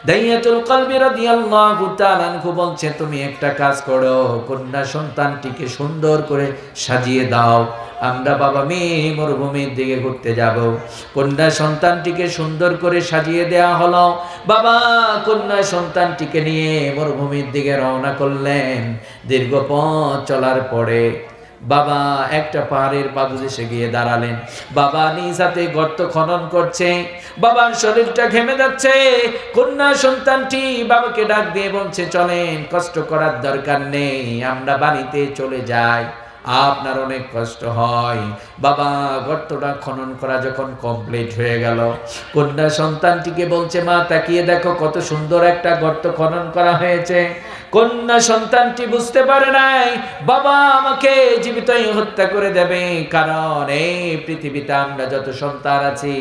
দাইয়াতুল কলবি রাদিয়াল্লাহু তাআলা আনহু বলছে, তুমি একটা কাজ করো, কন্যা সন্তানটিকে সুন্দর করে সাজিয়ে দাও। আমরা বাবা মেয়ে মরুভূমির দিকে ঘুরতে যাব। কন্যা সন্তানটিকে সুন্দর করে সাজিয়ে দেয়া হলো। বাবা কন্যা সন্তানটিকে নিয়ে মরুভূমির দিকে রওনা করলেন। দীর্ঘ পথ চলার পরে বাবা একটা পাহাড়ের পাদদেশে গিয়ে দাঁড়ালেন। বাবা নিজ হাতে গর্ত খনন করছে, বাবার শরীরটা ঘেমে যাচ্ছে। কন্যা সন্তানটি বাবাকে ডাক দিয়ে বলছে, চলেন, কষ্ট করার দরকার নেই, আমরা বাড়িতে চলে যাই, আপনার অনেক কষ্ট হয়। বাবা গর্তটা খনন করা যখন কমপ্লিট হয়ে গেল, কন্যা সন্তানটিকে বলছে, মা তাকিয়ে দেখো কত সুন্দর একটা গর্ত খনন করা হয়েছে। কন্যা সন্তানটি বুঝতে পারে নাই বাবা আমাকে জীবিতই হত্যা করে দেবে, কারণ এই পৃথিবীতে আমরা যত সন্তান আছি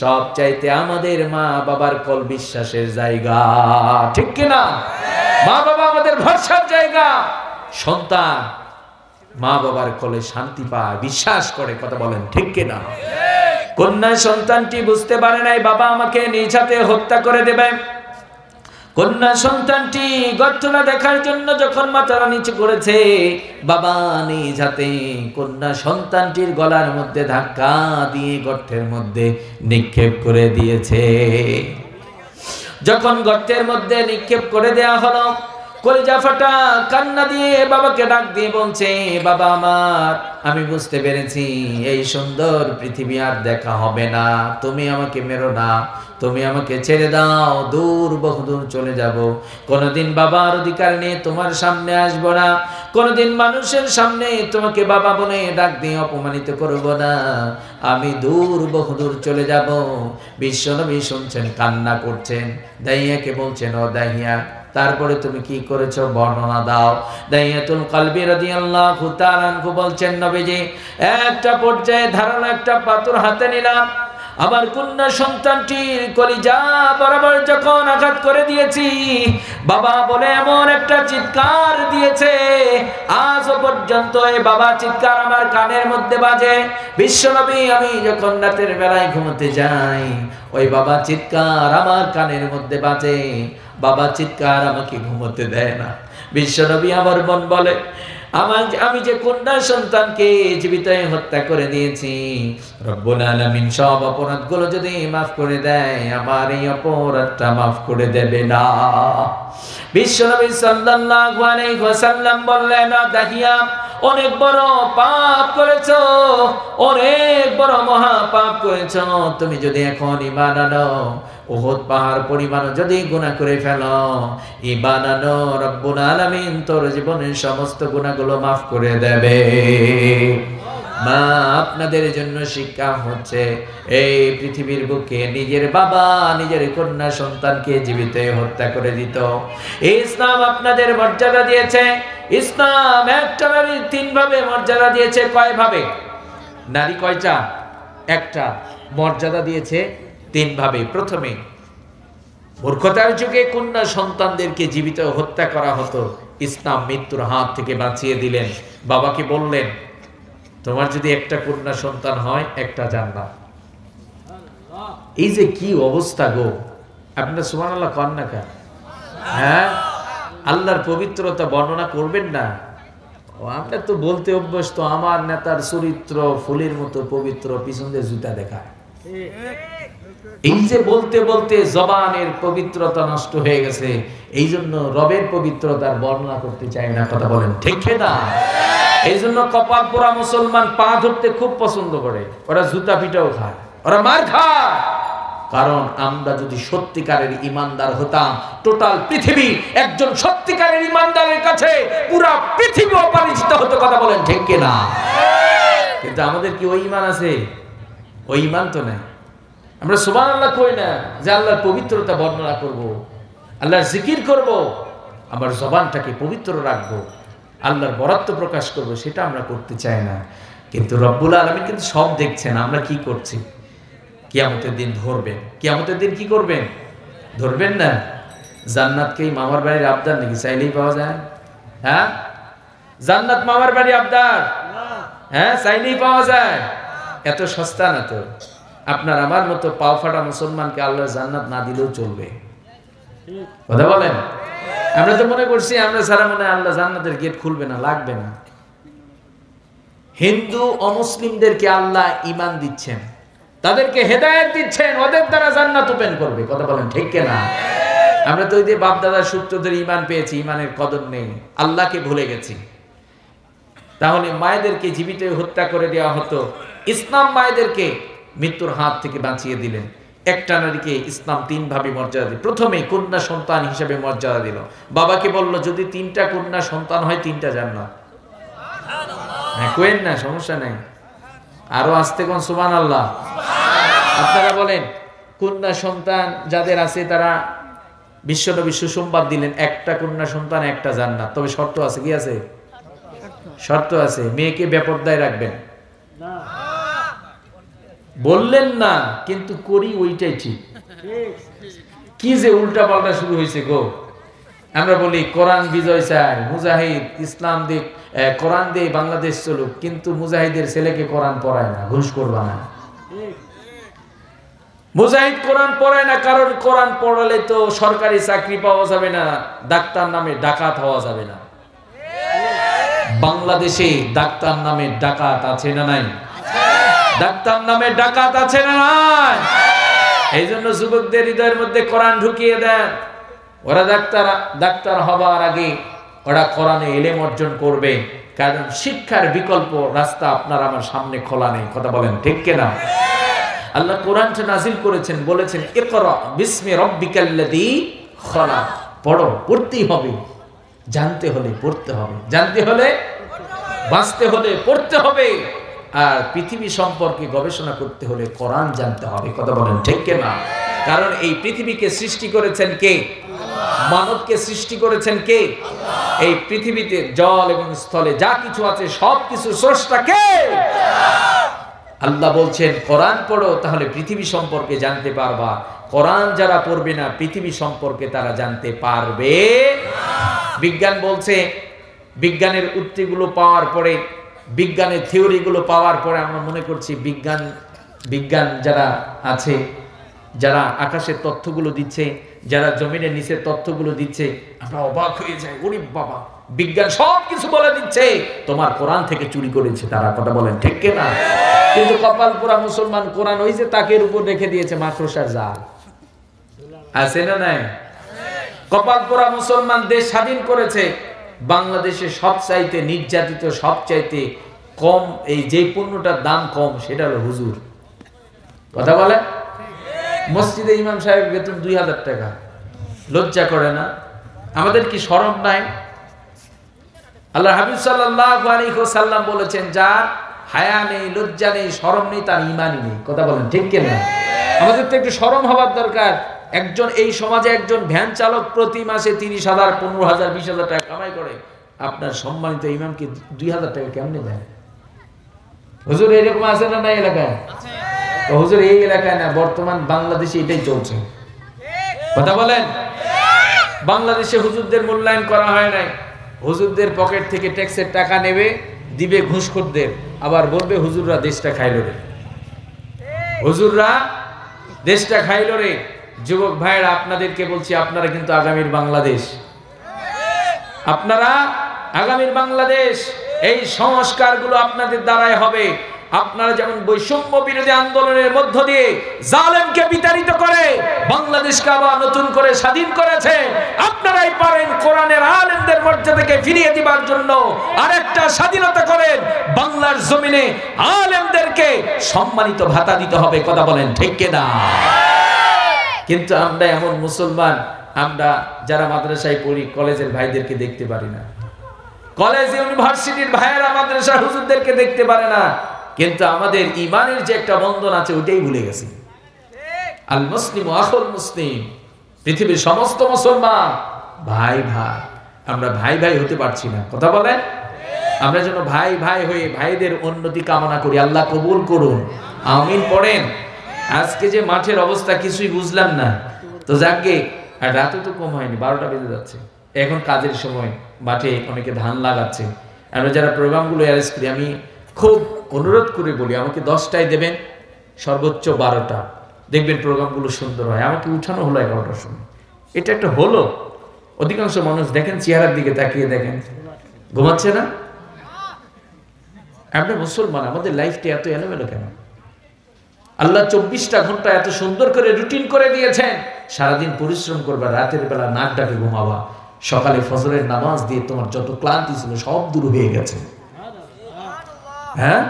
সব চাইতে আমাদের মা বাবার কল বিশ্বাসের জায়গা, ঠিক কিনা? মা বাবা আমাদের ভরসার জায়গা। সন্তান মা বাবার কোলে শান্তি পায়, বিশ্বাস করে, কথা বলেন ঠিক কিনা? কন্যা সন্তানটি বুঝতে পারে নাই বাবা আমাকে নিজ হাতে হত্যা করে দেবে। কন্যা সন্তানটি গর্তটা দেখার জন্য যখন মাথাটা নিচু করেছে, বাবা নিজ হাতে কন্যা সন্তানটির গলার মধ্যে ধাক্কা দিয়ে গর্তের মধ্যে নিক্ষেপ করে দিয়েছে। যখন গর্তের মধ্যে নিক্ষেপ করে দেয়া হলো, কলিজা ফাটা কান্না দিয়ে বাবাকে ডাক দিয়ে বলছে, বাবা আমার, আমি বুঝতে পেরেছি এই সুন্দর পৃথিবী আর দেখা হবে না, তুমি আমাকে মেরো না, তুমি আমাকে ছেড়ে দাও, দূর বহুদূর চলে যাব। কোনোদিন বাবার অধিকার নিয়ে তোমার সামনে আসব না, কোনোদিন মানুষের সামনে তোমাকে বাবা বলে ডাক দিয়ে অপমানিত করব না, আমি দূর বহুদূর চলে যাব। বিশ্বনবী শুনছেন, কান্না করছেন। দাইয়াকে বলছেন, ও দাইয়া, তারপরে তুমি কি করেছো বর্ণনা দাও। দাইয়াতুল কলবি রাদিয়াল্লাহু তাআলা আনহু বলছেন, নবীজি, একটা পর্যায়ে ধারালো একটা পাথর হাতে নিলাম, আমার কন্যা সন্তানটির কলিজা বরাবর যখন আঘাত করে দিয়েছি, বাবা বলে এমন একটা চিৎকার দিয়েছে, আজও পর্যন্ত এই বাবা চিৎকার আমার কানের মধ্যে বাজে। বিশ্বনবী, আমি যখন রাতের বেলায় ঘুমোতে যাই, ওই বাবা চিৎকার আমার কানের মধ্যে বাজে, বাবা চিৎকার আমাকে ঘুমোতে দেয় না। বিশ্বনবী আমার মন বলে, আমি যে কন্যা সন্তানকে জীবিত হত্যা করে দিয়েছি, রব্বুল আলামিন সব অপরাধগুলো যদি মাফ করে দেয়, আমার এই অপরাধটা মাফ করে দেবে না। বিশ্বনবী সাল্লাল্লাহু আলাইহি ওয়াসাল্লাম বললেন, দাহিয়া, অনেক বড় পাপ করেছো, অনেক বড় মহা পাপ করেছো, তুমি যদি এখন ঈমান আনো, উহুদ পাহাড় পরিমাণ যদি গুনাহ করে ফেলো, ঈমান আনো, রব্বুল আলামিন তোর জীবনের সমস্ত গুনাহগুলো মাফ করে দেবে। মা, আপনাদের জন্য শিক্ষা হচ্ছে, এই পৃথিবীর বুকে নিজের বাবা নিজের কন্যা সন্তানকে জীবিত হত্যা করে দিত। ইসলাম আপনাদের মর্যাদা দিয়েছে। ইসলাম একটা নারীর 3 ভাবে মর্যাদা দিয়েছে। কয় ভাবে? নারী কয়টা? একটা। মর্যাদা দিয়েছে 3 ভাবে। প্রথমে, মূর্খতার যুগে কন্যা সন্তানদেরকে জীবিত হত্যা করা হতো, ইসলাম মৃত্যুর হাত থেকে বাঁচিয়ে দিলেন। বাবাকে বললেন, তোমার যদি একটা কন্যা সন্তান হয়, একটা জান্নাত। এই যে কি অবস্থা গো! আপনারা সুবহানাল্লাহ কন না কেন? হ্যাঁ, আল্লাহর পবিত্রতা বর্ণনা করবেন না? আমরা তো বলতে অভ্যস্ত, আমার নেতার চরিত্র ফুলের মতো পবিত্র, পিছনে জুতা দেখায়। এই যে বলতে বলতে জবানের পবিত্রতা নষ্ট হয়ে গেছে, এই জন্য রবের পবিত্রতার বর্ণনা করতে চাই না, কথা বলেন ঠিক না? এই জন্য কপাল পোড়া মুসলমান পা ধরতে খুব পছন্দ করে, ওরা জুতা পিটাও খায়, ওরা মার খায়। কারণ আমরা যদি সত্যিকারের ইমানদার হতাম, টোটাল পৃথিবী একজন সত্যিকারের ইমানদারের কাছে পুরা পৃথিবী অপরিচিত হতো, কথা বলেন ঠিক কিনা? কিন্তু আমাদের কি ওই ইমান আছে? ওই ইমান তো নেই। আমরা সুবহানাল্লাহ কই না, যে আল্লাহর পবিত্রতা বর্ণনা করব, আল্লাহর জিকির করব, আমার জবানটাকে পবিত্র রাখবো, আল্লাহর বরাত্ব প্রকাশ করব, সেটা আমরা করতে চাই না। কিন্তু রব্বুল আলামিন কিন্তু সব দেখছেন আমরা কি করছি। কিয়ামতের দিন ধরবেন। কিয়ামতের দিন কি করবেন? ধরবেন না? জান্নাত কি মামার বাড়ির আবদার নাকি? চাইলেই পাওয়া যায়? হ্যাঁ, জান্নাত মামার বাড়ি আবদার? হ্যাঁ, চাইলেই পাওয়া যায়? এত সস্তা না তো। আপনার আমার মতো পাও ফাটা মুসলমানকে আল্লাহ জান্নাত না দিলেও চলবে। কথা বলেন। আমরা তো মনে করছি আমরা সারা মনে আল্লাহ জান্নাতের গেট খুলবে না, লাগবে না। হিন্দু অমুসলিমদেরকে আল্লাহ ঈমান দিচ্ছেন, তাদেরকে হেদায়েত দিচ্ছেন, ওদের দ্বারা জান্নাত ওপেন করবে। কথা বলেন ঠিক কিনা? আমরা তো ওই যে বাপ দাদার সূত্র ধরে ঈমান পেয়েছি, ঈমানের কদর নেই, আল্লাহকে ভুলে গেছি। তাহলে মায়েদেরকে জীবিত হত্যা করে দেওয়া হতো, ইসলাম মায়েদেরকে মৃত্যুর হাত থেকে বাঁচিয়ে দিলেন। একটা নারীকে ইসলাম 3 ভাবে মর্যাদা দিল। প্রথমে কন্যা সন্তান হিসেবে মর্যাদা দিল। বাবাকে বলল যদি 3টা কন্যা সন্তান হয় 3টা জান্নাত। হ্যাঁ কোয়েন না, সমস্যা নাই, আরো আসতে কোন সুবহানাল্লাহ। আপনারা বলেন কন্যা সন্তান যাদের আছে তারা বিশ্বনবী সুসংবাদ দিলেন, একটা কন্যা সন্তান একটা জান্নাত। তবে শর্ত আছে, কি আছে? শর্ত আছে, মেয়েকে বেপরদায় রাখবেন। বললেন না কিন্তু করি ওইটাই ঠিক। কি যে উল্টা পাল্টা শুরু হয়েছে গো। আমরা বলি কোরআন বিজয় চাই, মুজাহিদ ইসলাম দিক, কোরআন দিয়ে বাংলাদেশ চলুক, কিন্তু মুজাহিদের ছেলেকে কোরআন পড়ায় না, ঘুষ করবা না। মুজাহিদ কোরআন পড়ায় না, কারণ কোরআন পড়ালে তো সরকারি চাকরি পাওয়া যাবে না, ডাক্তার নামে ডাকাত হওয়া যাবে না। বাংলাদেশে ডাক্তার নামে ডাকাত আছে না নাই? ডাক্তার নামে ডাকাত আছে না নাই? এই জন্য যুবকদের হৃদয়ের মধ্যে কোরআন ঢুকিয়ে দেন। ওরা ডাক্তার হবার আগে ওরা কোরআনে ইলম অর্জন করবে, কারণ শিক্ষার বিকল্প রাস্তা আপনার আমার সামনে খোলা নেই। কথা বলেন ঠিক কিনা? আল্লাহ কোরআনটা নাজিল করেছেন, বলেছেন ইকরা বিসমি রাব্বিকাল্লাযী খলাক। পড়ো, পড়তেই হবে, জানতে হলে পড়তে হবে, জানতে হলে বাঁচতে হলে পড়তে হবে, আর পৃথিবী সম্পর্কে গবেষণা করতে হলে কোরআন জানতে হবে। কথা বলেন ঠিক কিনা? কারণ এই পৃথিবীকে সৃষ্টি করেছেন কে? মানবকে সৃষ্টি করেছেন কে? এই পৃথিবীতে জল এবং স্থলে যা কিছু আছে সব কিছু স্রষ্টা কে? আল্লাহ বলছেন কোরআন পড়ো, তাহলে পৃথিবী সম্পর্কে জানতে পারবা। কোরআন যারা পড়বে না পৃথিবী সম্পর্কে তারা জানতে পারবে। বিজ্ঞান বলছে, বিজ্ঞানের উক্তিগুলো পাওয়ার পরে, বিজ্ঞানের থিওরিগুলো পাওয়ার পরে আমরা মনে করছি বিজ্ঞান যারা আছে, যারা আকাশের তথ্যগুলো দিচ্ছে, যারা জমিনের নিচের তথ্যগুলো দিচ্ছে, আমরা অবাক হয়ে যাই, ওরে বাবা, বিজ্ঞান সব কিছু বলে দিচ্ছে, তোমার কোরআন থেকে চুরি করেছে তারা। কথা বলেন ঠিক কিনা? কিন্তু কপাল পোড়া মুসলমান কোরআন ওই যে তাকের উপর রেখে দিয়েছে মাকড়সার জাল। আছে না নাই? কপাল পোড়া মুসলমান দেশ স্বাধীন করেছে, বাংলাদেশে সবচাইতে নির্যাতিত, সবচাইতে কম, এই যে পণ্যটার দাম কম সেটা হলো হুজুর। কথা বলে, মসজিদে ইমাম সাহেব বেতন 2000 টাকা। লজ্জা করে না? আমাদের কি শরম নাই? আল্লাহ হাবিব সাল্লাল্লাহু আলাইহি ওয়াসাল্লাম বলেছেন যার হায়া নেই, লজ্জা নেই, শরম নেই, তার ঈমানই নেই। কথা বলেন ঠিক কিনা? আমাদের তো একটু শরম হওয়ার দরকার। একজন এই সমাজে একজন ভ্যান চালক প্রতি মাসে 30,000, 15,000, 20,000 টাকা কামাই করে, আপনার সম্মানিত ইমামকে 2000 টাকা কেমনে দেয়? হুজুর এরকম আছে না নাই এলাকায়? হুজুর এই এলাকায় না, বর্তমান বাংলাদেশে এটাই চলছে। কথা বলেন, বাংলাদেশে হুজুরদের মূল্যায়ন করা হয় নাই। হুজুরদের পকেট থেকে ট্যাক্সের টাকা নেবে, দিবে ঘুষখোরদের, আবার বলবে হুজুররা দেশটা খাইলো রে, হুজুররা দেশটা খাইলো রে। যুবক ভাইরা আপনাদেরকে বলছি, আপনারা কিন্তু আগামীর বাংলাদেশ, আপনারা আগামীর বাংলাদেশ। এই সংস্কারগুলো আপনাদের দ্বারাই হবে। আপনারা যেমন বৈষম্য বিরোধী আন্দোলনের মধ্য দিয়ে জালেমকে বিতাড়িত করে বাংলাদেশকে আবার নতুন করে স্বাধীন করেছে, আপনারাই পারেন কোরআনের আলেমদের মর্যাদাকে ফিরিয়ে দিবার জন্য আরেকটা স্বাধীনতা করেন। বাংলার জমিনে আলেমদেরকে সম্মানিত ভাতা দিতে হবে। কথা বলেন ঠিক কিনা? কিন্তু আমরা এমন মুসলমান, আমরা যারা মাদ্রাসায় পড়ি কলেজের ভাইদেরকে দেখতে পারি না, কলেজ ইউনিভার্সিটির ভাইয়েরা মাদ্রাসার হুজুরদেরকে দেখতে পারে না, কিন্তু আমাদের ঈমানের যে একটা বন্ধন আছে ওইটাই ভুলে গেছি। আল মুসলিমু আখুল মুসলিম, পৃথিবীর সমস্ত মুসলমান ভাই ভাই, আমরা ভাই ভাই হতে পারছি না। কথা বলেন, আমরা যেন ভাই ভাই হয়ে ভাইদের উন্নতি কামনা করি। আল্লাহ কবুল করুন, আমিন পড়েন। আজকে যে মাঠের অবস্থা কিছুই বুঝলাম না, তো যাকে আর রাতে তো কম হয়নি, 12টা বেজে যাচ্ছে, এখন কাজের সময়, মাঠে অনেকে ধান লাগাচ্ছে। আমরা যারা প্রোগ্রামগুলো অ্যারেঞ্জ করি, আমি খুব অনুরোধ করে বলি আমাকে 10টায় দেবেন, সর্বোচ্চ 12টা, দেখবেন প্রোগ্রামগুলো সুন্দর হয়। আমাকে উঠানো হলো 11টার সময়, এটা একটা হলো। অধিকাংশ মানুষ দেখেন চেহারার দিকে তাকিয়ে দেখেন, ঘুমাচ্ছে না। আমরা মুসলমান, আমাদের লাইফটা এত এলোমেলো কেন? আল্লাহ 24টা ঘন্টা এত সুন্দর করে রুটিন করে দিয়েছেন। সারাদিন পরিশ্রম করবা, রাতের বেলা নাক ডাকে ঘুমাবা, সকালে ফজরের নামাজ দিয়ে তোমার যত ক্লান্তি ছিল সব দূর হয়ে গেছে। হ্যাঁ,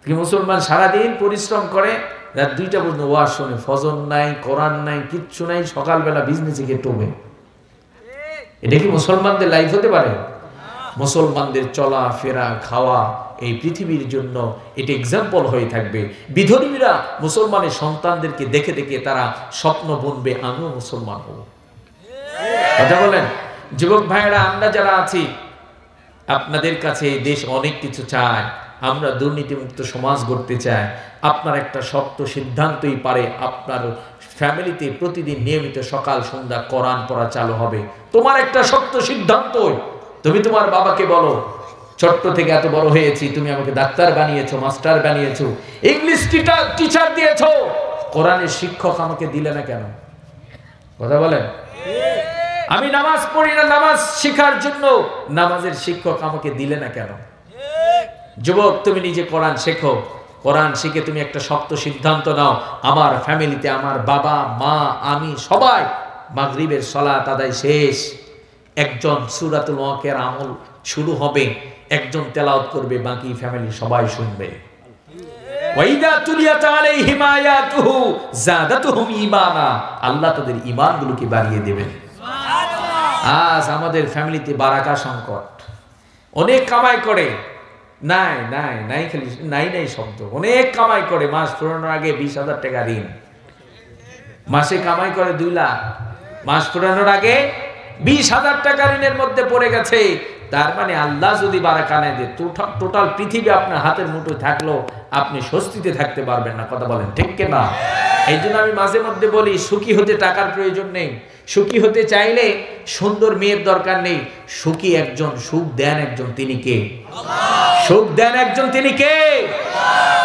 কি মুসলমান সারাদিন পরিশ্রম করে, রাত 2টা পর্যন্ত ওয়াজ শোনে, ফজর নাই, কোরআন নাই, কিচ্ছু নাই, সকালবেলা বিজনেসে গিয়ে টোবে। এটা কি মুসলমানদের লাইফ হতে পারে? মুসলমানদের চলা ফেরা খাওয়া এই পৃথিবীর জন্য এটা এক্সাম্পল হয়ে থাকবে। বিধর্মীরা মুসলমানের সন্তানদেরকে দেখে দেখে তারা স্বপ্ন বুনবে, আমিও মুসলমান হব। কথা বলেন যুবক ভাইয়েরা, আমরা যারা আছি আপনাদের কাছে এই দেশ অনেক কিছু চায়। আমরা দুর্নীতিমুক্ত সমাজ গড়তে চাই। আপনার একটা শক্ত সিদ্ধান্তই পারে আপনার ফ্যামিলিতে প্রতিদিন নিয়মিত সকাল সন্ধ্যা কোরআন পড়া চালু হবে। তোমার একটা শক্ত সিদ্ধান্ত, তুমি তোমার বাবাকে বলো, ছোট্ট থেকে এত বড় হয়েছি, তুমি আমাকে ডাক্তার বানিয়েছো, মাস্টার বানিয়েছো, ইংলিশ টিচার দিয়েছো, কোরআনের শিক্ষক আমাকে দিলে না কেন? কথা বলেন। আমি নামাজ পড়ি না, নামাজ শেখার জন্য নামাজের শিক্ষক আমাকে দিলে না কেন? যুবক, তুমি নিজে কোরআন শেখো, কোরআন শিখে তুমি একটা শক্ত সিদ্ধান্ত নাও, আমার ফ্যামিলিতে আমার বাবা মা আমি সবাই মাগরিবের সালাত আদায় শেষ, একজন সূরাতুল ওয়াকিয়ার আমল শুরু হবে, একজন তেলাওয়াত করবে, বাকি ফ্যামিলি সবাই শুনবে। ওয়াইদা তুলিয়াত আলাইহিম আয়াতুহু যাদাতুহুম ঈমানা, আল্লাহ তাদের ঈমানগুলোকে বাড়িয়ে দেবেন। আজ আমাদের ফ্যামিলিতে বারাকা সংকট, অনেক কামাই করে, নাই নাই নাই, খালি নাই নাই শব্দ, অনেক কামাই করে, মাস ফুরানোর আগে 20,000 টাকা ঋণ, মাসে কামাই করে 2 লাখ, মাস ফুরানোর আগে 20,000 টাকা ঋণের মধ্যে পড়ে গেছে। তার মানে আল্লাহ যদি বারাকা না দেয়, টোটাল পৃথিবী আপনার হাতের মুঠোয় থাকলো আপনি স্বস্তিতে থাকতে পারবেন না। কথা বলেন ঠিক কিনা? এই জন্য আমি মাঝে মধ্যে বলি, সুখী হতে টাকার প্রয়োজন নেই, সুখী হতে চাইলে সুন্দর মেয়ের দরকার নেই, সুখী একজন, সুখ দেন একজন, তিনি কে? সুখ দেন একজন, তিনি কে?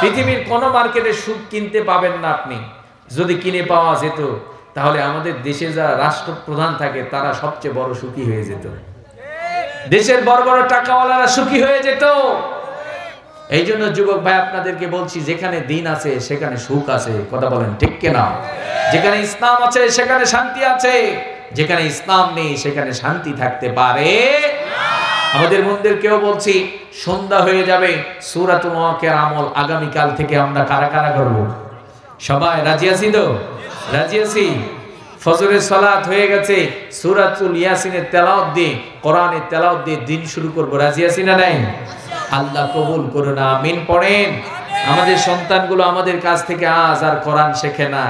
পৃথিবীর কোন মার্কেটে সুখ কিনতে পাবেন না আপনি। যদি কিনে পাওয়া যেত তাহলে আমাদের দেশে যারা রাষ্ট্রপ্রধান থাকে তারা সবচেয়ে বড় সুখী হয়ে যেত, দেশের বড় বড় টাকাওয়ালারা সুখী হয়ে যেত। এই জন্য যুবক ভাই আপনাদেরকে বলছি, যেখানে দিন আছে সেখানে সুখ আছে। কথা বলেন ঠিক কিনা? যেখানে ইসলাম আছে সেখানে শান্তি আছে, যেখানে ইসলাম নেই সেখানে শান্তি থাকতে পারে আমাদের মন্দিরকেও বলছি, সন্ধ্যা হয়ে যাবে, সূরাতুল ওয়াকিয়ার আমল আগামীকাল থেকে আমরা কারা কারা করব? সবাই রাজি আছি তো? রাজি আছি। ফজরের সালাত হয়ে গেছে, সূরাতুল ইয়াসিনের তেলাওয়াত দিয়ে, কোরআনের তেলাওয়াত দিয়ে দিন শুরু করব। রাজি আছি না নাই? আল্লাহ কবুল করুন, আমিন পড়েন। আমাদের সন্তানগুলো আমাদের কাছ থেকে আজ আর কোরআন শেখে না,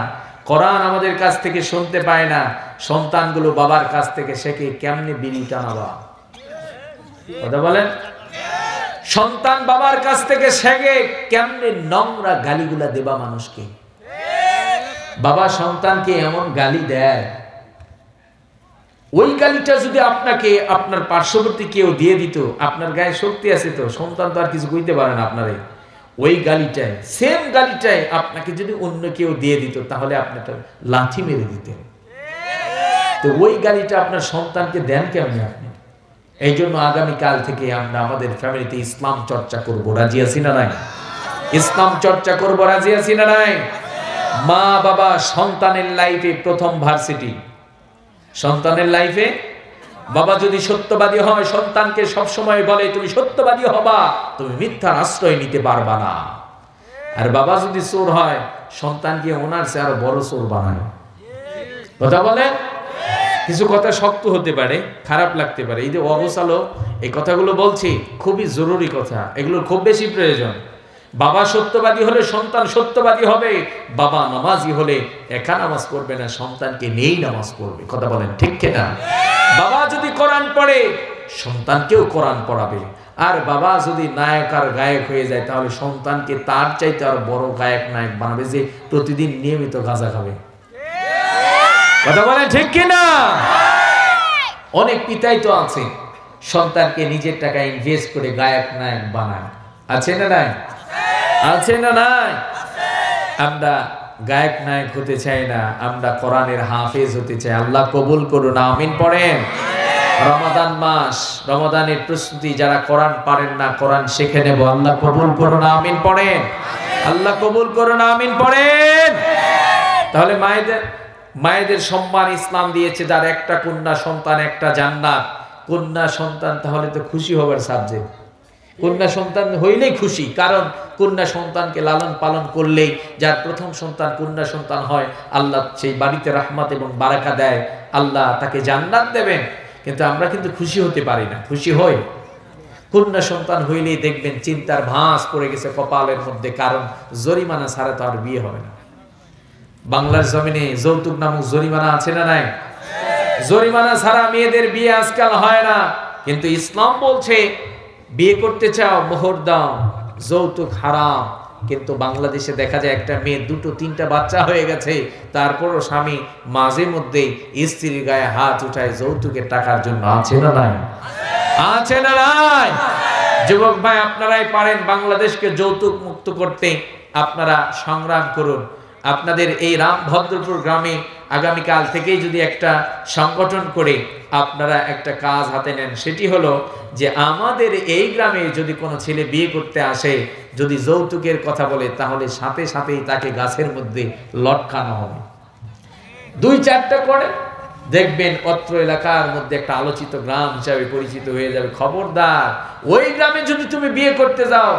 কোরআন আমাদের কাছ থেকে শুনতে পায় না, সন্তানগুলো বাবার কাছ থেকে শেখে কেমনে বিড়ি টানাবা। কথা বলেন। সন্তান বাবার কাছ থেকে শেখে কেমনে নোংরা গালিগুলা দেবা মানুষকে। বাবা সন্তানকে এমন গালি দেয়, ওই গালিটা যদি আপনাকে আপনার পার্শ্ববর্তী কেউ দিয়ে দিত, আপনার গায়ে শক্তি আছে তো, সন্তান তো আর কিছু কইতে পারে না আপনারে, ওই গালিটাই, সেম গালিটাই আপনাকে যদি অন্য কেউ দিয়ে দিত তাহলে আপনাকে লাথি মেরে দিতেন। তো ওই গালিটা আপনার সন্তানকে দেন কেমনে আপনি? এই জন্য আগামীকাল থেকে আমরা আমাদের ফ্যামিলিতে ইসলাম চর্চা করব। রাজি আছি না নাই? ইসলাম চর্চা করব। রাজি আছি না নাই? মা বাবা সন্তানের লাইফে প্রথম ভার্সিটি। সন্তানের লাইফে বাবা যদি সত্যবাদী হয়, সন্তানকে সবসময় বলে তুমি সত্যবাদী হবা, তুমি মিথ্যার আশ্রয় নিতে পারবা না। আর বাবা যদি চোর হয়, সন্তানকে ওনার চেয়ে আরো বড় চোর বানায়। কথা বলে। কিছু কথা শক্ত হতে পারে, খারাপ লাগতে পারে, এই যে অবসালো এই কথাগুলো বলছি খুবই জরুরি কথা, এগুলোর খুব বেশি প্রয়োজন। বাবা সত্যবাদী হলে সন্তান সত্যবাদী হবে, বাবা নামাজি হলে একা নামাজ পড়বে না, সন্তানকে নিয়েই নামাজ পড়বে। কথা বলেন ঠিক কিনা? বাবা যদি কোরআন পড়ে, সন্তানকেও কোরআন পড়াবে। আর বাবা যদি নায়ক আর গায়ক হয়ে যায়, তাহলে সন্তানকে তার চাইতে আর বড় গায়ক নায়ক বানাবে, যে প্রতিদিন নিয়মিত গাঁজা খাবে। কথা বলেন ঠিক কিনা? অনেক পিতাই তো আছে সন্তানকে নিজের টাকা ইনভেস্ট করে গায়ক নায়ক বানায়। আছে না নাই? আছে না নাই? আমরা গায়ক নায়ক হতে চাই না, আমরা কোরআনের হাফেজ হতে চাই। আল্লাহ কবুল করুন, আমিন পড়েন। রমাদান মাস, রমাদানের প্রস্তুতি, যারা কোরআন পারেন না কোরআন শিখে নেব, আল্লাহ কবুল করুন, আমিন পড়েন। আল্লাহ কবুল করুন, আমিন পড়েন। তাহলে মায়েদের সম্মান ইসলাম দিয়েছে, যার একটা কন্যা সন্তান একটা জান্নাত। কন্যা সন্তান তাহলে তো খুশি হবার সাবজেক্ট। কন্যা সন্তান হইলেই খুশি, কারণ কন্যা সন্তানকে লালন পালন করলেই, যার প্রথম সন্তান কন্যা সন্তান হয়, আল্লাহ সেই বাড়িতে রহমত এবং বারাকা দেয়, আল্লাহ তাকে জান্নাত দেবেন। কিন্তু আমরা কিন্তু খুশি হতে পারি না। খুশি হই কন্যা সন্তান হইলেই দেখবেন চিন্তার ভাঁজ পড়ে গেছে কপালের মধ্যে, কারণ জরিমানা ছাড়া তো আর বিয়ে হবে না। বাংলার জমিনে যৌতুক নামক জরিমানা আছে না নাই? জরিমানা ছাড়া মেয়েদের বিয়ে আজকাল হয় না। কিন্তু ইসলাম বলছে বিয়ে করতে চাও মোহর দাও, যৌতুক হারাম। কিন্তু বাংলাদেশে দেখা যায় একটা মেয়ে দুটো তিনটা বাচ্চা হয়ে গেছে, তারপরও স্বামী মাঝে মধ্যে স্ত্রীর গায়ে হাত উঠায় যৌতুকের টাকার জন্য। আছে না নাই? আছে না নাই? যুবক ভাই, আপনারাই পারেন বাংলাদেশকে যৌতুক মুক্ত করতে। আপনারা সংগ্রাম করুন। আপনাদের এই রামভদ্রপুর গ্রামে আগামীকাল থেকেই যদি একটা সংগঠন করে আপনারা একটা কাজ হাতে নেন, সেটি হলো যে আমাদের এই গ্রামে যদি কোনো ছেলে বিয়ে করতে আসে, যদি যৌতুকের কথা বলে, তাহলে সাথে সাথেই তাকে গাছের মধ্যে লটকানো হবে। 2-4টা করে দেখবেন অত্র এলাকার মধ্যে একটা আলোচিত গ্রাম হিসাবে পরিচিত হয়ে যাবে। খবরদার, ওই গ্রামে যদি তুমি বিয়ে করতে যাও,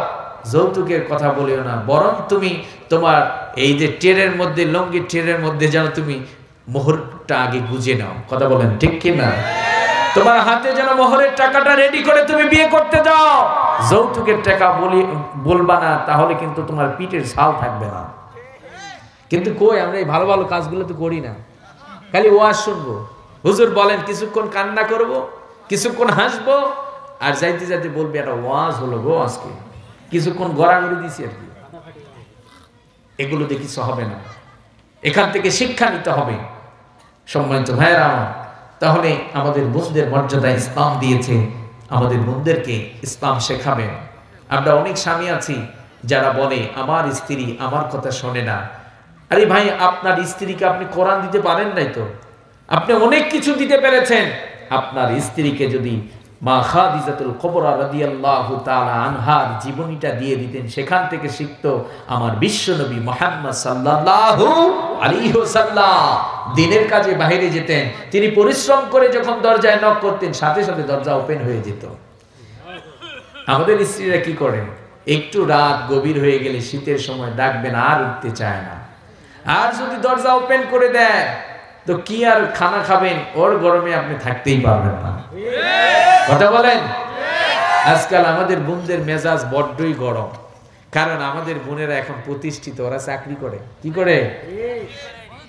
যৌতুকের কথা বলিও না, বরং তুমি তোমার এই যে টেরের মধ্যে, লঙ্গির টেরের মধ্যে যেন তুমি মোহরটা আগে গুজে নাও। কথা বলেন ঠিক কি না? তোমার হাতে যেন মোহরের টাকাটা রেডি করে তুমি বিয়ে করতে যাও। যৌতুকের টাকা বলবা না, তাহলে কিন্তু তোমার পিঠের ছাল থাকবে না। কিন্তু কই, আমরা এই ভালো ভালো কাজগুলো তো করি না, খালি ওয়াজ শুনবো। হুজুর বলেন, কিছুক্ষণ কান্না করব, কিছুক্ষণ হাসবো, আর যাইতে যাইতে বলবে একটা ওয়াজ হলো গো আজকে, কিছুক্ষণ গড়াগড়ি দিছি আর কি। এগুলো দিয়ে কিছু হবে না। এখান থেকে শিক্ষা নিতে হবে। সম্মানিত ভাইয়েরা আমার, তাহলে আমাদের বোনদের মর্যাদা ইসলাম দিয়েছে, আমাদের বোনদেরকে ইসলাম শেখাবেন। আমরা অনেক স্বামী আছি যারা বলে আমার স্ত্রী আমার কথা শোনে না। আরে ভাই, আপনার স্ত্রীকে আপনি কোরআন দিতে পারেন নাই তো? আপনি অনেক কিছু দিতে পেরেছেন। আপনার স্ত্রীকে যদি মা খাদিজাতুল কুবরা রাদিয়াল্লাহু তাআলা আনহার জীবনীটা দিয়ে দিতেন, সেখান থেকে শিখতো আমার বিশ্বনবী মুহাম্মদ সাল্লাল্লাহু আলাইহি ওয়াসাল্লাম দিনের কাজে বাইরে যেতেন, তিনি পরিশ্রম করে যখন দরজায় নক করতেন, সাথে সাথে দরজা ওপেন হয়ে যেত। আমাদের স্ত্রীরা কি করেন? একটু রাত গভীর হয়ে গেলে শীতের সময় ডাকবেন, আর উঠতে চায় না। আর যদি দরজা ওপেন করে দেয় তো কি আর খানা খাবেন? ওর গরমে আপনি থাকতেই পারবেন না। কথা বলেন। আজকাল আমাদের বোনদের মেজাজ বড্ডই গরম, কারণ আমাদের বোনেরা এখন প্রতিষ্ঠিত, ওরা চাকরি করে। কি করে?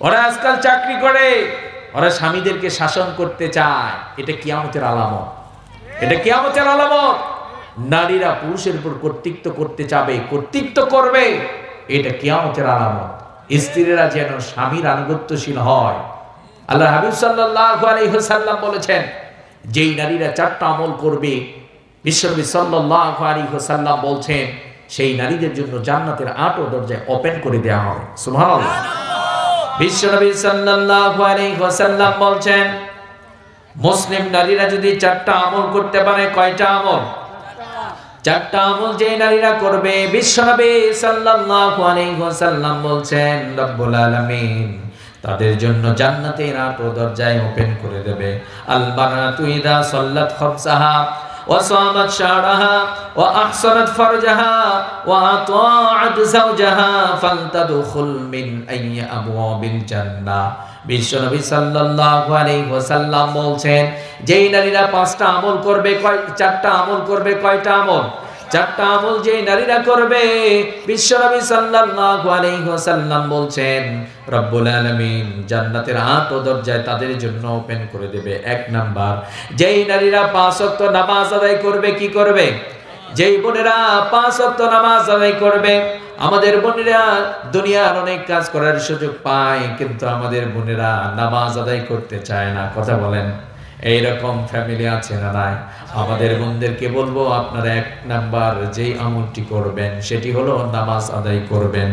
ওরা আজকাল চাকরি করে, ওরা স্বামীদেরকে শাসন করতে চায়। এটা কিয়ামতের আলামত। এটা কিয়ামতের আলামত। নারীরা পুরুষের উপর কর্তৃত্ব করতে চাবে, কর্তৃত্ব করবে, এটা কিয়ামতের আলামত। স্ত্রীরা যেন স্বামীর আনুগত্যশীল হয়। আল্লাহ হাবিব সাল্লাল্লাহু আলাইহি ওয়াসাল্লাম বলেছেন, যেই নারীরা 4টা আমল করবে, বিশ্বনবী সাল্লাল্লাহু আলাইহি ওয়াসাল্লাম বলছেন, সেই নারীদের জন্য জান্নাতের 8 দরজা ওপেন করে দেওয়া হবে। সুবহানাল্লাহ। বিশ্বনবী সাল্লাল্লাহু আলাইহি ওয়াসাল্লাম বলছেন, মুসলিম নারীরা যদি 4টা আমল করতে পারে, কয়টা আমল? 4টা আমল যেই নারীরা করবে, বিশ্বনবী সাল্লাল্লাহু আলাইহি ওয়াসাল্লাম বলছেন, রব্বুল আলামিন তাদের জন্য জান্নাতের 8 দরজায় ওপেন করে দেবে। আল বানাতু ইদা সাল্লাত খামসাহা ওয়া সামাত শাহরাহা ওয়া আহসানাত ফারজাহা ওয়া আতাআত যাওজাহা ফালতাদখুল মিন আইয়ি আবওয়াবিল জান্নাহ। বিশ্বনবী সাল্লাল্লাহু আলাইহি ওয়াসাল্লাম বলছেন, যেই নারীরা 5টা আমল করবে, 4টা আমল করবে, কয়টা আমল? 4টা আমল যেই নারীরা করবে, বিশ্বনবী সাল্লাল্লাহু আলাইহি ওয়াসাল্লাম বলছেন, রব্বুল আলামিন জান্নাতের 8 দরজায় তাদের জন্য ওপেন করে দেবে। 1 নাম্বার, যেই নারীরা 5 ওয়াক্ত নামাজ আদায় করবে। কি করবে? যেই বোনেরা 5 ওয়াক্ত নামাজ আদায় করবে। আমাদের বোনেরা দুনিয়ার অনেক কাজ করার সুযোগ পায়, কিন্তু আমাদের বোনেরা নামাজ আদায় করতে চায় না। কথা বলেন। এইরকম ফ্যামিলি আছে না নাই? আমাদের বোনদেরকে বলবো, আপনারা 1 নাম্বার যেই আমলটি করবেন সেটি হলো নামাজ আদায় করবেন।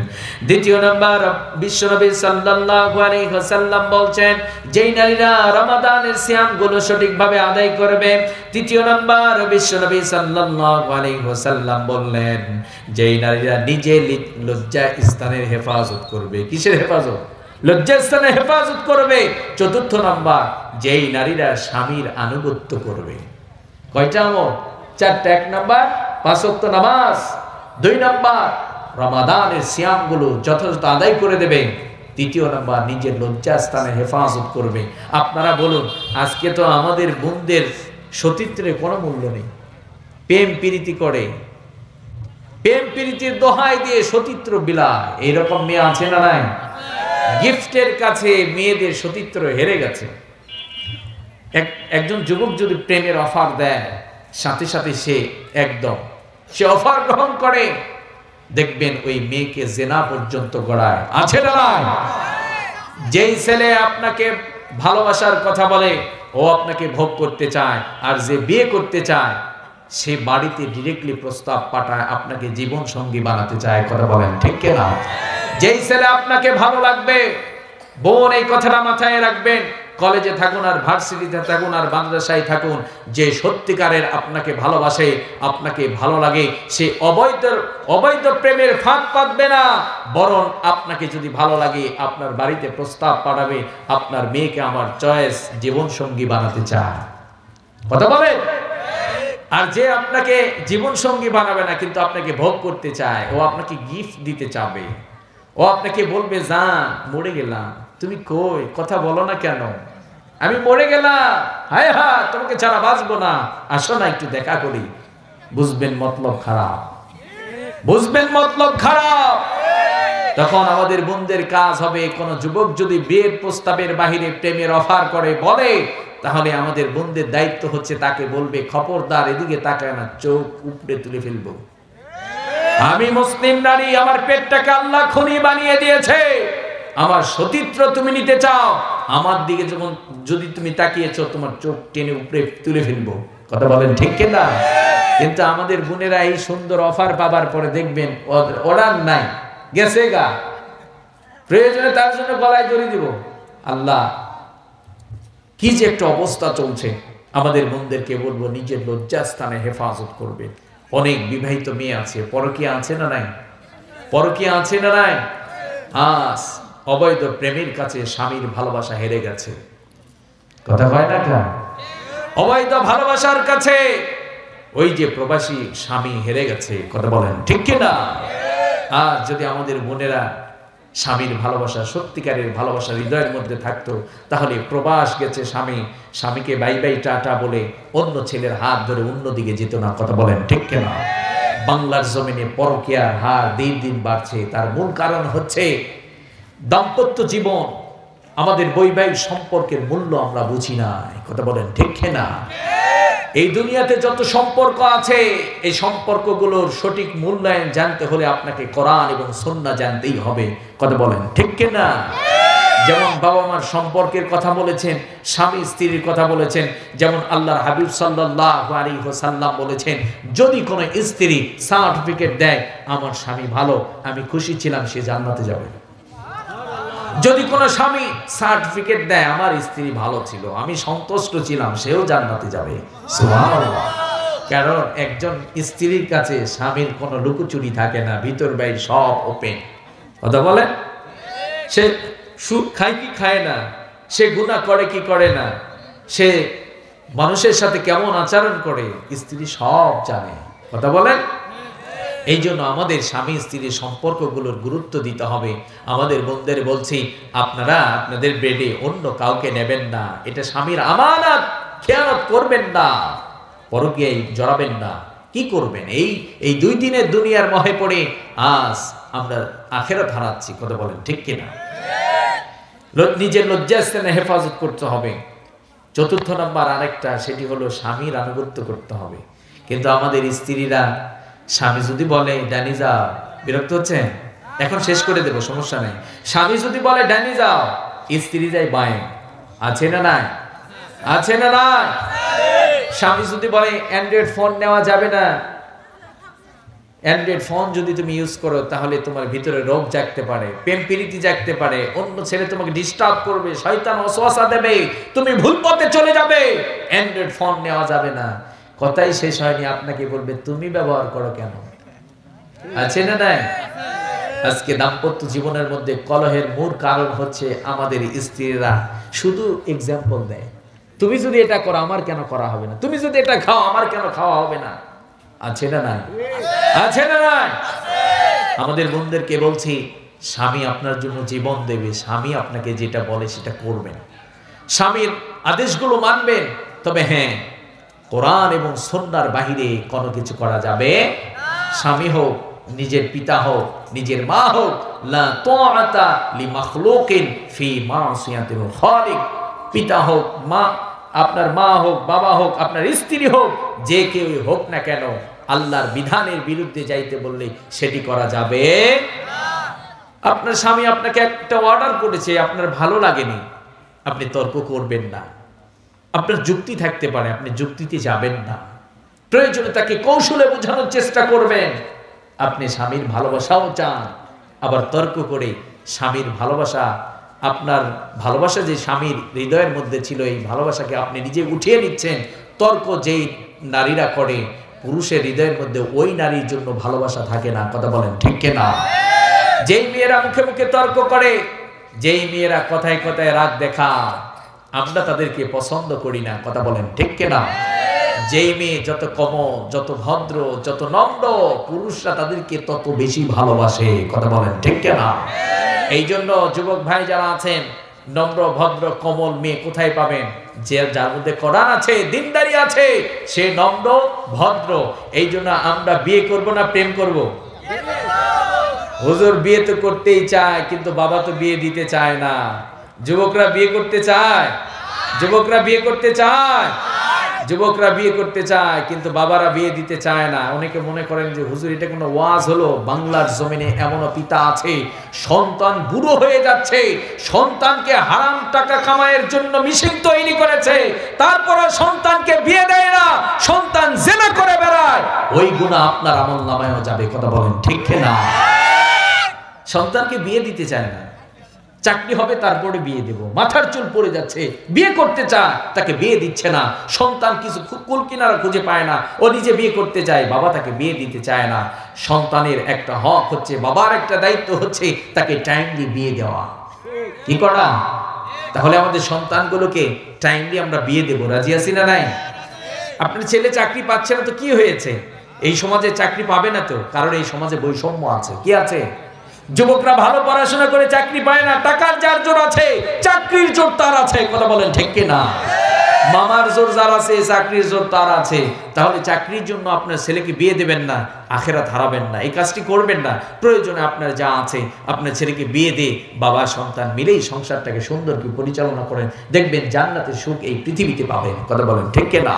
দ্বিতীয় নাম্বার, বিশ্বনবী সাল্লাল্লাহু আলাইহি ওয়াসাল্লাম বলছেন যেই নারীরা রমাদানের সিয়ামগুলো সঠিকভাবে আদায় করবে। তৃতীয় নাম্বার, বিশ্বনবী সাল্লাল্লাহু আলাইহি ওয়াসাল্লাম বললেন যেই নারীরা নিজে লজ্জা স্থানের হেফাজত করবে। কিসের হেফাজত? লজ্জাস্থানের হেফাজত করবে। চতুর্থ নাম্বার, যেই নারীরা স্বামীর আনুগত্য করবে। কয়টা আমল? 4টা। 1 নাম্বার 5 ওয়াক্ত নামাজ, 2 নাম্বার রমাদানের সিয়ামগুলো যথাযথ আদায় করে দেবে, 3য় নাম্বার নিজের লজ্জাস্থানের হেফাজত করবে। আপনারা বলুন, আজকে তো আমাদের বোনদের সতীত্বের কোনো মূল্য নেই। প্রেম প্রীতি করে, প্রেম প্রীতির দোহাই দিয়ে সতীত্র বিলায়। এইরকম মেয়ে আছে না নাই? গিফটের কাছে মেয়েদের সতীত্র হেরে গেছে। একজন যুবক যদি প্রেমের অফার দেয়, সাথে সাথে সে অফার গ্রহণ করে, দেখবেন ওই মেয়েকে জেনা পর্যন্ত গড়ায়। আছে না নাই? যেই ছেলে আপনাকে ভালোবাসার কথা বলে ও আপনাকে ভোগ করতে চায়, আর যে বিয়ে করতে চায় সে বাড়িতে ডিরেক্টলি প্রস্তাব পাঠায়, আপনাকে জীবন সঙ্গী বানাতে চায়। কথা বলেন ঠিক কিনা? যেই ছেলে আপনাকে ভালো লাগবে, বোন এই কথাটা মাথায় রাখবেন, কলেজে থাকুন আর ভার্সিটিতে থাকুন আর মাদ্রাসায় থাকুন, যে সত্যিকারের আপনাকে ভালোবাসে, আপনাকে ভালো লাগে, সে অবৈধ প্রেমের ফাঁদ পাতবে না। বরং আপনাকে যদি ভালো লাগে আপনার বাড়িতে প্রস্তাব পাঠাবে, আপনার মেয়েকে আমার চয়েস জীবন সঙ্গী বানাতে চায়। কথা বলেন। আর যে আপনাকে জীবন সঙ্গী বানাবে না কিন্তু আপনাকে ভোগ করতে চায়, ও আপনাকে গিফট দিতে চাবে, ও আপনাকে বলবে জান মরে গেলাম, তুমি কই, কথা বলো না কেন, আমি মরে গেলাম, হায় হায় তোমাকে ছাড়া বাঁচবো না, আসো না একটু দেখা করি। বুঝবেন মতলব খারাপ, বুঝবেন মতলব খারাপ। তখন আমাদের বোনদের কাজ হবে, কোন যুবক যদি বিয়ের প্রস্তাবের বাহিরে প্রেমের অফার করে বলে, তাহলে আমাদের বোনদের দায়িত্ব হচ্ছে তাকে বলবে খবরদার এদিকে তাকায় না, চোখ উপড়ে তুলে ফেলবো। আমি মুসলিম নারী, আমার পেটটাকে আল্লাহ খনি বানিয়ে দিয়েছে, আমার সতীত্র তুমি নিতে চাও, আমার দিকে যখন যদি তুমি তাকিয়েছো তোমার চোখ টেনে উপরে তুলে ফেলবো। কথা বলেন ঠিক কিনা? কিন্তু আমাদের বোনেরা এই সুন্দর অফার পাবার পরে দেখবেন ওড়ান নাই, গেছে গা, প্রয়োজনে তার জন্য গলায় দড়ি দিব। আল্লাহ, কি যে একটা অবস্থা চলছে। আমাদের বোনদেরকে বলবো নিজের লজ্জাস্থানে হেফাজত করবে। অনেক বিবাহিত মেয়ে আছে, পরকীয়া আছে না নাই? পরকীয়া আছে না নাই? আজ অবৈধ প্রেমের কাছে স্বামীর ভালোবাসা হেরে গেছে। কথা হয় না কেন? অবৈধ ভালোবাসার কাছে ওই যে প্রবাসী স্বামী হেরে গেছে। কথা বলেন ঠিক কিনা? আর যদি আমাদের বোনেরা স্বামীর ভালোবাসা, সত্যিকারের ভালোবাসা হৃদয়ের মধ্যে থাকতো, তাহলে প্রবাস গেছে স্বামী, স্বামীকে বাই বাই টাটা বলে অন্য ছেলের হাত ধরে অন্যদিকে যেত না। কথা বলেন ঠিক কিনা? বাংলার জমিনে পরকীয়ার হার দিন দিন বাড়ছে। তার মূল কারণ হচ্ছে দাম্পত্য জীবন, আমাদের বৈবাহিক সম্পর্কের মূল্য আমরা বুঝি নাই। কথা বলেন ঠিক কিনা? এই দুনিয়াতে যত সম্পর্ক আছে, এই সম্পর্কগুলোর সঠিক মূল্যায়ন জানতে হলে আপনাকে কোরআন এবং সুন্নাহ জানতেই হবে। কথা বলেন ঠিক কিনা? যেমন বাবা মার সম্পর্কের কথা বলেছেন, স্বামী স্ত্রীর কথা বলেছেন, যেমন আল্লাহর হাবিব সাল্লাল্লাহু আলাইহি ওয়াসাল্লাম বলেছেন, যদি কোনো স্ত্রী সার্টিফিকেট দেয় আমার স্বামী ভালো, আমি খুশি ছিলাম, সে জান্নাতে যাবে। যদি কোনো স্বামী সার্টিফিকেট দেয় আমার স্ত্রী ভালো ছিল, আমি সন্তুষ্ট ছিলাম, সেও জান্নাতে যাবে। সুবহানাল্লাহ। কারণ একজন স্ত্রীর কাছে স্বামীর কোনো লুকোচুরি থাকে না, ভিতর বাইর সব ওপেন। কথা বলে, সে সুদ খায় কি খায় না, সে গুনাহ করে কি করে না, সে মানুষের সাথে কেমন আচরণ করে, স্ত্রী সব জানে। কথা বলেন। এই জন্য আমাদের স্বামী স্ত্রীর সম্পর্কগুলোর গুরুত্ব দিতে হবে। আমাদের বোনদের বলছি, আপনারা আপনাদের বেডে অন্য কাউকে নেবেন না, এটা স্বামীর আমানত, খেয়ানত করবেন না, পরকীয়ায় জড়াবেন না। কি করবেন? এই 2 দিনের দুনিয়ার মহে পড়ে আজ আমরা আখিরাত হারাচ্ছি। কথা বলেন ঠিক কিনা? নিজের লজ্জাস্থানে হেফাজত করতে হবে। চতুর্থ নাম্বার আরেকটা, সেটি হলো স্বামীর আনুগত্য করতে হবে। কিন্তু আমাদের স্ত্রীরা, স্বামী যদি বলে ডানি যাও, বিরক্ত হচ্ছেন? এখন শেষ করে দেব, সমস্যা নেই। স্বামী যদি বলে ডানি যাও, স্ত্রী যায় বাঁয়ে। আছে না নাই? আছে না নাই? স্বামী যদি বলে অ্যান্ড্রয়েড ফোন নেওয়া যাবে না, অ্যান্ড্রয়েড ফোন যদি তুমি ইউজ করো তাহলে তোমার ভিতরে রোগ জাগতে পারে, প্রেম প্রীতি জাগতে পারে, অন্য ছেলে তোমাকে ডিস্টার্ব করবে, শয়তান ওয়াসওয়াসা দেবে, তুমি ভুল পথে চলে যাবে, অ্যান্ড্রয়েড ফোন নেওয়া যাবে না। কথাই শেষ হয়নি, আপনাকে বলবে তুমি ব্যবহার করো কেন? আছে না নাই? আজকে দাম্পত্য জীবনের মধ্যে কলহের মূল কারণ হচ্ছে আমাদের স্ত্রীরা শুধু এক্সাম্পল দেয়, তুমি যদি এটা করো আমার কেন করা হবে না, তুমি যদি এটা খাও আমার কেন খাওয়া হবে না। আছে না নাই? আছে না নাই? আমাদের বোনদেরকে বলছি, স্বামী আপনার জন্য জীবন দেবে, স্বামী আপনাকে যেটা বলে সেটা করবেন, স্বামীর আদেশগুলো মানবেন। তবে হ্যাঁ, কোরআন এবং সুন্নাহর বাহিরে কোনো কিছু করা যাবে। স্বামী হোক, নিজের পিতা হোক, নিজের মা হোক, লা তাআতা লিমাখলুকিন ফি মাসিয়াতিল খালিক। পিতা হোক, মা, আপনার মা হোক, বাবা হোক, আপনার স্ত্রী হোক, যে কেউ হোক না কেন, আল্লাহর বিধানের বিরুদ্ধে যাইতে বললে সেটি করা যাবে না। আপনার স্বামী আপনাকে একটা অর্ডার করেছে, আপনার ভালো লাগেনি, আপনি তর্ক করবেন না। আপনার যুক্তি থাকতে পারে, আপনি যুক্তিতে যাবেন না, প্রয়োজনে তাকে কৌশলে বোঝানোর চেষ্টা করবেন। আপনি স্বামীর ভালোবাসাও চান, আবার তর্ক করে স্বামীর ভালোবাসা, আপনার ভালোবাসা যে স্বামীর হৃদয়ের মধ্যে ছিল, এই ভালোবাসাকে আপনি নিজে উঠিয়ে নিচ্ছেন। তর্ক যেই নারীরা করে, পুরুষের হৃদয়ের মধ্যে ওই নারীর জন্য ভালোবাসা থাকে না। কথা বলেন ঠিক কিনা? যেই মেয়েরা মুখে মুখে তর্ক করে, যেই মেয়েরা কথায় কথায় রাগ দেখা, আমরা তাদেরকে পছন্দ করি না। কথা বলেন ঠিক কিনা? যেই মেয়ে যত কোমল, যত ভদ্র, যত নম্র, পুরুষরা তাদেরকে তত বেশি ভালোবাসে। কথা বলেন ঠিক কিনা? এই জন্য যুবক ভাই যারা আছেন, নম্র ভদ্র কোমল মেয়ে কোথায় পাবেন? যে যার মধ্যে কোরআন আছে, দিনদারি আছে, সে নম্র ভদ্র। এই জন্য আমরা বিয়ে করব না প্রেম করব? হুজুর বিয়ে তো করতেই চায়, কিন্তু বাবা তো বিয়ে দিতে চায় না। যুবকরা বিয়ে করতে চায়, যুবকরা বিয়ে করতে চায়, যুবকরা বিয়ে করতে চায়, কিন্তু বাবারা বিয়ে দিতে চায় না। অনেকে মনে করেন যে হুজুর এটা কোনো ওয়াজ হলো? বাংলার জমিনে এমনও পিতা আছে, সন্তান বুড়ো হয়ে যাচ্ছে, সন্তানকে হারাম টাকা কামাইয়ের জন্য মেশিন তৈরি করেছে, তারপরে সন্তানকে বিয়ে দেয় না, সন্তান জেনা করে বেড়ায়। ওই গুনাহ আপনার আমলনামায়ও যাবে। কথা বলেন ঠিক না? সন্তানকে বিয়ে দিতে চায় না, চাকরি হবে তারপরে বিয়ে দেব, মাথার চুল পড়ে যাচ্ছে, বিয়ে করতে চায়, তাকে বিয়ে দিচ্ছে না। সন্তান কিছু কুল কিনারা খুঁজে পায় না, ও নিজে বিয়ে করতে চায়, বাবা তাকে বিয়ে দিতে চায় না। সন্তানের একটা হক হচ্ছে, বাবার একটা দায়িত্ব হচ্ছে তাকে টাইমলি বিয়ে দেওয়া। কি করা? তাহলে আমাদের সন্তানগুলোকে টাইমলি আমরা বিয়ে দেব। রাজি আছি না নাই? আপনার ছেলে চাকরি পাচ্ছে না তো কি হয়েছে? এই সমাজে চাকরি পাবে না তো, কারণ এই সমাজে বৈষম্য আছে। কি আছে? যুবকরা ভালো পড়াশোনা করে চাকরি পায় না, টাকার যার জোর আছে, চাকরির জোর তার আছে। কথা বলেন ঠিক কিনা? মামার জোর যার আছে, চাকরির জোর তার আছে। তাহলে চাকরির জন্য আপনার ছেলেকে বিয়ে দেবেন না, আখেরাত হারাবেন না, এই কাজটি করবেন না। প্রয়োজনে আপনার যা আছে আপনার ছেলেকে বিয়ে দিয়ে বাবা সন্তান মিলেই সংসারটাকে সুন্দর করে পরিচালনা করেন, দেখবেন জান্নাতের সুখ এই পৃথিবীতে পাবেন। কথা বলেন ঠিক কিনা?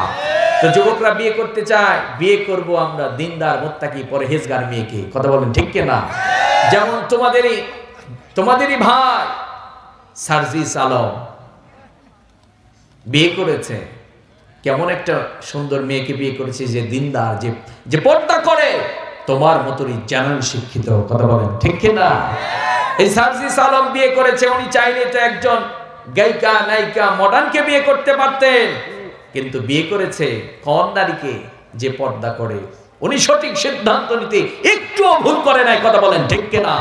তো যুবকরা বিয়ে করতে চায়, বিয়ে করব আমরা দিনদার মুত্তাকি পরহেজগার মেয়েকে। কথা বলেন ঠিক কিনা? যেমন তোমাদেরই ভাই সার্জিস আলম বিয়ে করেছে, কেমন একটা সুন্দর মেয়েকে বিয়ে করেছে, যে দিনদার, যে পর্দা করে, তোমার মতই জেনারেল শিক্ষিত। কথা বলেন ঠিক কিনা? এই সার্জিস আলম বিয়ে করেছে, উনি চাইলে তো একজন গায়িকা নায়িকা মডার্নকে বিয়ে করতে পারতেন, কিন্তু বিয়ে করেছে কোন নারীকে? যে পর্দা করে। উনি সঠিক সিদ্ধান্ত নিতে একটুও ভুল করে নাই। কথা বলেন ঠিক কিনা?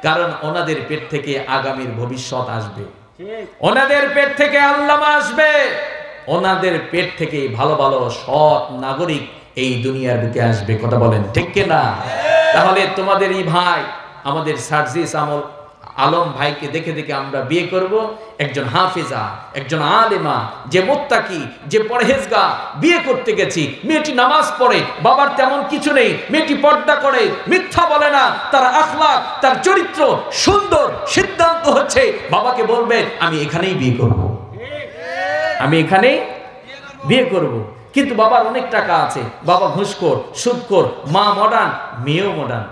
কারণ ওনাদের পেট থেকে আগামীর ভবিষ্যৎ আসবে, ওনাদের পেট থেকে আল্লামা আসবে, ওনাদের পেট থেকে ভালো ভালো সৎ নাগরিক এই দুনিয়ার বুকে আসবে। কথা বলেন ঠিক কিনা? তাহলে তোমাদেরই ভাই আমাদের সার্জিস আলম ভাইকে দেখে দেখে আমরা বিয়ে করব একজন হাফেজা, একজন আলেমা, যে মুত্তাকি, যে পরহেজগার। বিয়ে করতে গেছি, মেয়েটি নামাজ পড়ে, বাবার তেমন কিছু নেই, মেয়েটি পর্দা করে, মিথ্যা বলে না, তার আখলাক, তার চরিত্র সুন্দর। সিদ্ধান্ত হচ্ছে বাবাকে বলবে আমি এখানেই বিয়ে করব, আমি এখানেই বিয়ে করব। কিন্তু বাবার অনেক টাকা আছে, বাবা ঘুষখোর, সুদখোর, মা মডার্ন, মেয়েও মডার্ন।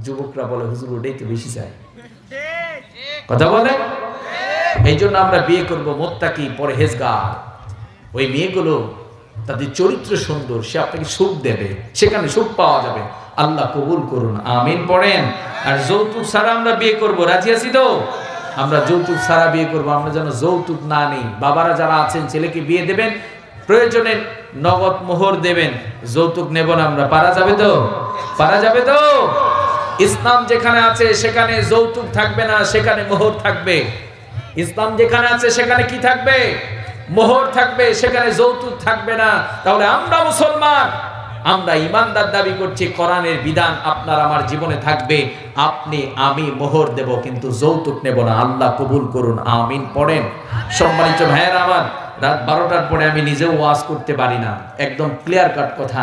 যুবকরা বলে হুজুর ওটাই তো বেশি চাই। কথা বলে এই জন্য আমরা বিয়ে করব মুত্তাকি পরহেজগার। ওই মেয়েগুলো তাদের চরিত্র সুন্দর, সে আপনাকে সুখ দেবে, সেখানে সুখ পাওয়া যাবে। আল্লাহ কবুল করুন, আমিন পড়েন। আর যৌতুক ছাড়া আমরা বিয়ে করব, রাজি আছি তো? আমরা যৌতুক ছাড়া বিয়ে করব, আমরা যেন যৌতুক না নেই। বাবারা যারা আছেন ছেলেকে বিয়ে দেবেন, প্রয়োজনে নগদ মোহর দেবেন, যৌতুক নেব না আমরা। পারা যাবে তো? পারা যাবে তো? ইসলাম যেখানে আছে সেখানে যৌতুক থাকবে না, সেখানে মোহর থাকবে। ইসলাম যেখানে আছে সেখানে কি থাকবে? মোহর থাকবে, সেখানে যৌতুক থাকবে না। তাহলে আমরা মুসলমান, আমরা ইমানদার দাবি করছি, কোরআনের বিধান আপনার আমার জীবনে থাকবে। আপনি আমি মোহর দেব, কিন্তু যৌতুক নেব না। আল্লাহ কবুল করুন, আমিন পড়েন। সম্মানিত ভাইয়েরা আমার, রাত 12টার পরে আমি নিজেও ওয়াজ করতে পারি না, একদম ক্লিয়ার কাট কথা।